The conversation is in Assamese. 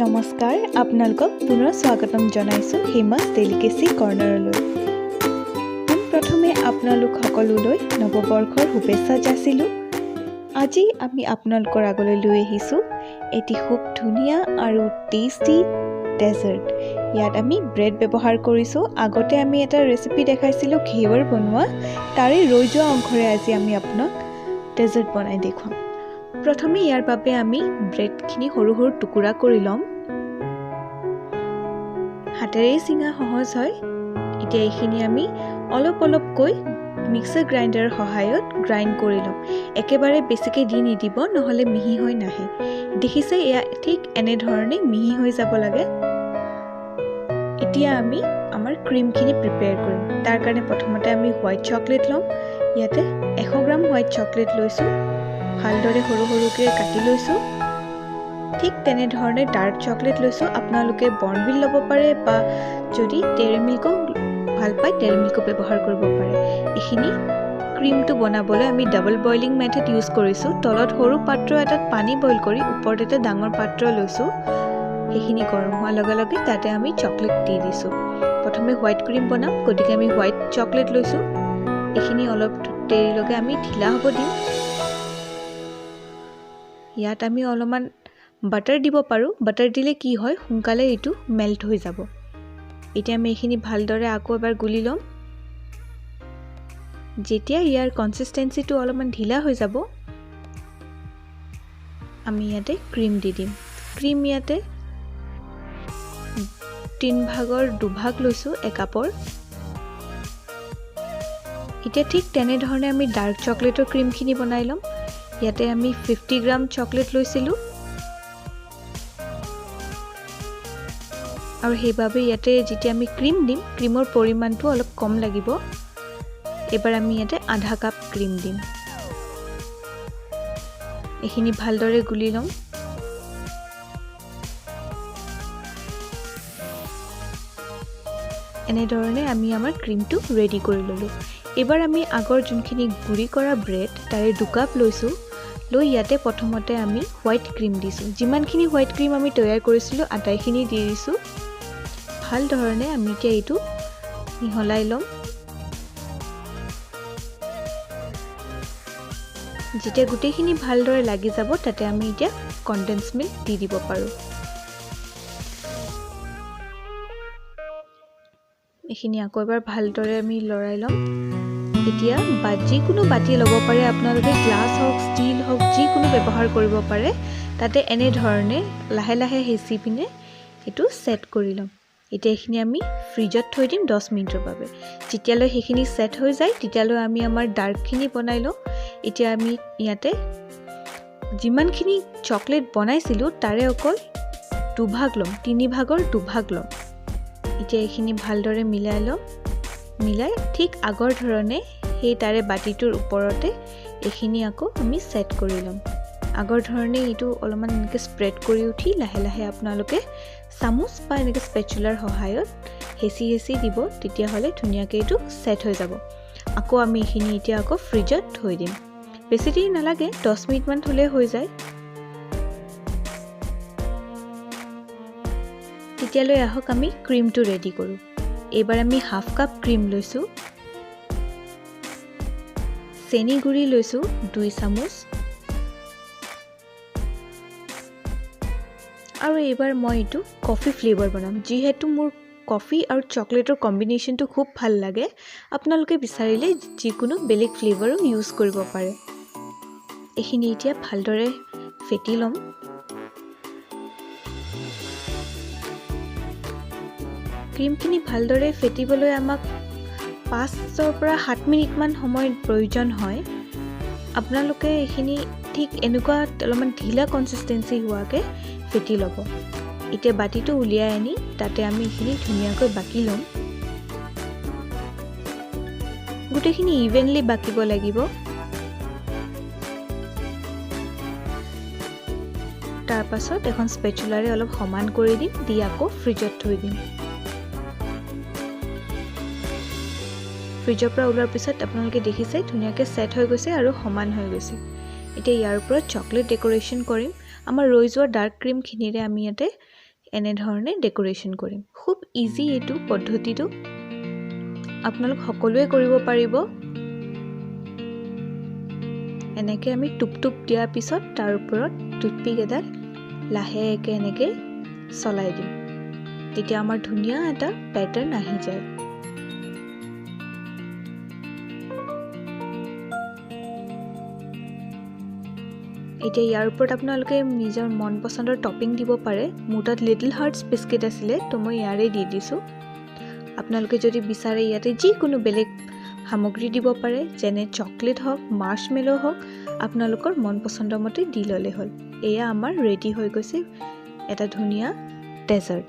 নমস্কাৰ আপোনালোকক পুনৰ স্বাগতম জনাইছো হেমাছ ডেলিকেসি কৰ্ণাৰলৈ। প্ৰথমে আপোনালোক সকলোলৈ নৱবৰ্ষৰ শুভেচ্ছা যাচিলোঁ। আজি আমি আপোনালোকৰ আগলৈ লৈ আহিছোঁ এটি খুব ধুনীয়া আৰু টেষ্টি ডেজাৰ্ট। ইয়াত আমি ব্ৰেড ব্যৱহাৰ কৰিছোঁ। আগতে আমি এটা ৰেচিপি দেখাইছিলোঁ ঘিউৰ বনোৱা, তাৰে ৰৈ যোৱা অংশৰে আজি আমি আপোনাক ডেজাৰ্ট বনাই দেখুৱাম। প্ৰথমে ইয়াৰ বাবে আমি ব্ৰেডখিনি সৰু সৰু টুকুৰা কৰি ল'ম। হাতেৰে চিঙা সহজ হয়। এতিয়া এইখিনি আমি অলপ অলপকৈ মিক্সাৰ গ্ৰাইণ্ডাৰৰ সহায়ত গ্ৰাইণ্ড কৰি ল'ম। একেবাৰে বেছিকৈ দি নিদিব, নহ'লে মিহি হৈ নাহে। দেখিছে এয়া ঠিক এনেধৰণে মিহি হৈ যাব লাগে। এতিয়া আমি আমাৰ ক্ৰীমখিনি প্ৰিপেয়াৰ কৰিম। তাৰ কাৰণে প্ৰথমতে আমি হোৱাইট চকলেট ল'ম। ইয়াতে 100 গ্ৰাম হোৱাইট চকলেট লৈছোঁ। ভালদৰে সৰু সৰুকৈ কাটি লৈছোঁ। ঠিক তেনেধৰণে ডাৰ্ক চকলেট লৈছোঁ। আপোনালোকে বৰ্ণভিল ল'ব পাৰে বা যদি ডেইৰী মিল্কো ভাল পায় ডেইৰী মিল্কো ব্যৱহাৰ কৰিব পাৰে। এইখিনি ক্ৰীমটো বনাবলৈ আমি ডাবল বইলিং মেথড ইউজ কৰিছোঁ। তলত সৰু পাত্ৰ এটাত পানী বইল কৰি ওপৰত এটা ডাঙৰ পাত্ৰ লৈছোঁ। সেইখিনি গৰম হোৱাৰ লগে লগে তাতে আমি চকলেট দি দিছোঁ। প্ৰথমে হোৱাইট ক্ৰীম বনাম, গতিকে আমি হোৱাইট চকলেট লৈছোঁ। এইখিনি অলপ দেৰিলৈকে আমি ঢিলা হ'ব দিম। ইয়াত আমি অলপমান বাটাৰ দিব পাৰোঁ। বাটাৰ দিলে কি হয়, সোনকালে এইটো মেল্ট হৈ যাব। এতিয়া আমি এইখিনি ভালদৰে আকৌ এবাৰ গুলি ল'ম। যেতিয়া ইয়াৰ কনচিষ্টেঞ্চিটো অলপমান ঢিলা হৈ যাব, আমি ইয়াতে ক্ৰীম দি দিম। ক্ৰীম ইয়াতে 3 ভাগৰ 2 ভাগ লৈছোঁ একাপৰ। এতিয়া ঠিক তেনেধৰণে আমি ডাৰ্ক চকলেটৰ ক্ৰীমখিনি বনাই ল'ম। ইয়াতে আমি 50 গ্ৰাম চকলেট লৈছিলোঁ আৰু সেইবাবে ইয়াতে যেতিয়া আমি ক্ৰীম দিম, ক্ৰীমৰ পৰিমাণটো অলপ কম লাগিব। এবাৰ আমি ইয়াতে আধা কাপ ক্ৰীম দিম। এইখিনি ভালদৰে গুলি ল'ম। এনেধৰণে আমি আমাৰ ক্ৰীমটো ৰেডি কৰি ল'লোঁ। এবাৰ আমি আগৰ যোনখিনি গুড়ি কৰা ব্ৰেড তাৰে 2 কাপ লৈছোঁ। লৈ ইয়াতে প্ৰথমতে আমি হোৱাইট ক্ৰীম দিছোঁ। যিমানখিনি হোৱাইট ক্ৰীম আমি তৈয়াৰ কৰিছিলোঁ আটাইখিনি দি দিছোঁ। ভালধৰণে আমি এতিয়া এইটো মিহলাই ল'ম। যেতিয়া গোটেইখিনি ভালদৰে লাগি যাব, তাতে আমি এতিয়া কনডেন্স মিল্ক দি দিব পাৰোঁ। এইখিনি আকৌ এবাৰ ভালদৰে আমি লৰাই ল'ম। এতিয়া যিকোনো বাতি ল'ব পাৰে আপোনালোকে, গ্লাছ হওক ষ্টীল হওক যিকোনো ব্যৱহাৰ কৰিব পাৰে। তাতে এনেধৰণে লাহে লাহে হেঁচি পিনে এইটো ছেট কৰি ল'ম। এতিয়া এইখিনি আমি ফ্ৰিজত থৈ দিম 10 মিনিটৰ বাবে। যেতিয়ালৈ সেইখিনি ছেট হৈ যায় তেতিয়ালৈ আমি আমাৰ ডাৰ্কখিনি বনাই লওঁ। এতিয়া আমি ইয়াতে যিমানখিনি চকলেট বনাইছিলোঁ তাৰে অকল 2 ভাগ ল'ম, 3 ভাগৰ 2 ভাগ ল'ম। এতিয়া এইখিনি ভালদৰে মিলাই ল'ম। মিলাই ঠিক আগৰ ধৰণে সেই তাৰে বাতিটোৰ ওপৰতে এইখিনি আকৌ আমি ছেট কৰি ল'ম। আগৰ ধৰণে এইটো অলপমান এনেকৈ স্প্ৰেড কৰি উঠি লাহে লাহে আপোনালোকে চামুচ বা এনেকৈ স্পেচুলাৰ সহায়ত হেঁচি হেঁচি দিব। তেতিয়াহ'লে ধুনীয়াকৈ এইটো ছেট হৈ যাব। আকৌ আমি এইখিনি এতিয়া আকৌ ফ্ৰিজত থৈ দিম। বেছি দেৰি নালাগে, 10 মিনিটমান থ'লে হৈ যায়। তেতিয়ালৈ আহক আমি ক্ৰীমটো ৰেডি কৰোঁ। এইবাৰ আমি হাফ কাপ ক্ৰীম লৈছোঁ। চেনি গুড়ি লৈছোঁ 2 চামুচ। আৰু এইবাৰ মই এইটো কফি ফ্লেভাৰ বনাম। যিহেতু মোৰ কফি আৰু চকলেটৰ কম্বিনেশ্যনটো খুব ভাল লাগে, আপোনালোকে বিচাৰিলে যিকোনো বেলেগ ফ্লেভাৰো ইউজ কৰিব পাৰে। এইখিনি এতিয়া ভালদৰে ফেটি ল'ম। ক্ৰীমখিনি ভালদৰে ফেটিবলৈ আমাক 5ৰ পৰা 7 মিনিটমান সময় প্ৰয়োজন হয়। আপোনালোকে এইখিনি ঠিক এনেকুৱা অলপমান ঢিলা কনচিষ্টেঞ্চি হোৱাকৈ ফেটি ল'ব। এতিয়া বাতিটো উলিয়াই আনি তাতে আমি এইখিনি ধুনীয়াকৈ বাকি ল'ম। গোটেইখিনি ইভেনলি বাকিব লাগিব। তাৰ পাছত এখন স্পেচুলাৰে অলপ সমান কৰি দিম, দি আকৌ ফ্ৰিজত থৈ দিম। ফ্ৰিজৰ পৰা ওলোৱাৰ পিছত আপোনালোকে দেখিছে ধুনীয়াকৈ ছেট হৈ গৈছে আৰু সমান হৈ গৈছে। এতিয়া ইয়াৰ ওপৰত চকলেট ডেকোৰেশ্যন কৰিম। আমাৰ ৰৈ যোৱা ডাৰ্ক ক্ৰীমখিনিৰে আমি ইয়াতে এনেধৰণে ডেকোৰেশ্যন কৰিম। খুব ইজি এইটো পদ্ধতিটো, আপোনালোক সকলোৱে কৰিব পাৰিব। এনেকৈ আমি টুপ দিয়াৰ পিছত তাৰ ওপৰত টুথপিক এডাল লাহেকৈ এনেকৈ চলাই দিম, তেতিয়া আমাৰ ধুনীয়া এটা পেটাৰ্ণ আহি যায়। এতিয়া ইয়াৰ ওপৰত আপোনালোকে নিজৰ মন পচন্দৰ টপিং দিব পাৰে। মোৰ তাত লিটল হাৰ্টছ বিস্কিট আছিলে, তো মই ইয়াৰে দি দিছোঁ। আপোনালোকে যদি বিচাৰে ইয়াতে যিকোনো বেলেগ সামগ্ৰী দিব পাৰে, যেনে চকলেট হওক, মাৰ্চমেলো হওক, আপোনালোকৰ মন পচন্দৰ মতে দি ল'লে হ'ল। এয়া আমাৰ ৰেডি হৈ গৈছে এটা ধুনীয়া ডেজাৰ্ট।